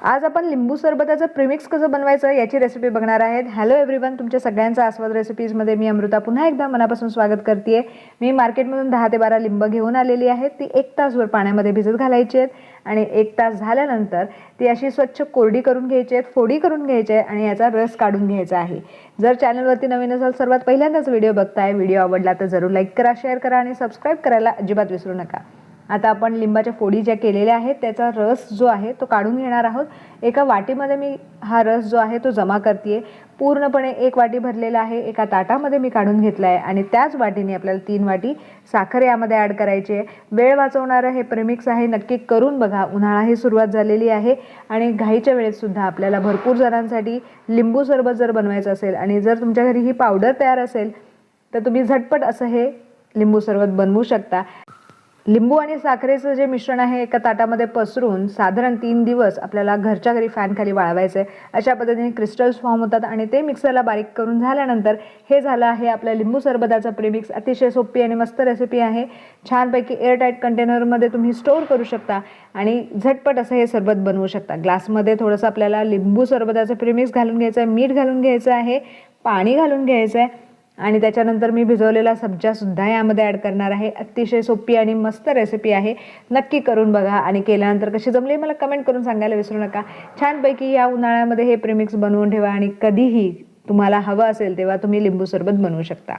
आज आपण लिंबू सरबताचं प्रीमिक्स कसं बनवायचं याची रेसिपी बघणार आहेत। हॅलो एव्हरीवन, तुमच्या सगळ्यांचं आस्वाद रेसिपीजमध्ये मी अमृता पुन्हा एकदा मनापासून स्वागत करते। मी मार्केटमधून 10 ते 12 लिंब घेऊन आलेली आहे। ती 1 तासभर पाण्यामध्ये भिजत घालायची आहेत आणि 1 तास झाल्यानंतर ती अशी स्वच्छ कोरडी करून घ्यायची आहेत, फोडी करून घ्यायची आहे आणि याचा रस काढून घ्यायचा आहे। जर चॅनलवरती नवीन असाल, सर्वात पहिल्यांदाच व्हिडिओ बघताय, व्हिडिओ आवडला तर जरूर लाईक करा, शेअर करा आणि सबस्क्राइब करायला अजिबात विसरू नका। आता आपण लिंबाच्या फोडी ज्या केलेल्या आहेत त्याचा रस जो आहे तो काढून घेणार आहोत। एका वाटीमध्ये मी हा रस जो आहे तो जमा करते। पूर्णपणे 1 वाटी भरलेला आहे, एका ताटामध्ये मी काढून घेतला आहे आणि त्याच वाटीने आपल्याला 3 वाटी साखर यामध्ये ॲड करायची आहे। वेळ वाचवणारं हे प्रीमिक्स आहे, नक्की करून बघा। उन्हाळाही सुरुवात झालेली आहे आणि घाईच्या वेळेत सुद्धा आपल्याला भरपूर जणांसाठी लिंबू सरबत जर बनवायचं असेल आणि जर तुमच्या घरी ही पावडर तयार असेल तर तुम्ही झटपट असं हे लिंबू सरबत बनवू शकता। लिंबू आणि साखरेचं जे मिश्रण आहे एका ताटामध्ये पसरून साधारण 3 दिवस आपल्याला घरच्या घरी फॅन खाली वाळवायचं आहे। अशा पद्धतीने क्रिस्टल्स फॉर्म होतात आणि ते मिक्सरला बारीक करून झाल्यानंतर हे झालं आहे आपल्या लिंबू सरबताचं प्रीमिक्स। अतिशय सोपी आणि मस्त रेसिपी आहे। छानपैकी एअरटाईट कंटेनरमध्ये तुम्ही स्टोअर करू शकता आणि झटपट असं हे सरबत बनवू शकता। ग्लासमध्ये थोडंसं आपल्याला लिंबू सरबताचं प्रीमिक्स घालून घ्यायचं आहे, मीठ घालून घ्यायचं आहे, पाणी घालून घ्यायचं आहे आणि त्याच्यानंतर मी भिजवलेला सब्जा सुद्धा यामध्ये ॲड करणार आहे। अतिशय सोपी आणि मस्त रेसिपी आहे, नक्की करून बघा आणि केल्यानंतर कशी जमली मला कमेंट करून सांगायला विसरू नका। छानपैकी या उन्हाळ्यामध्ये हे प्रीमिक्स बनवून ठेवा आणि कधीही तुम्हाला हवं असेल तेव्हा तुम्ही लिंबू सरबत बनवू शकता।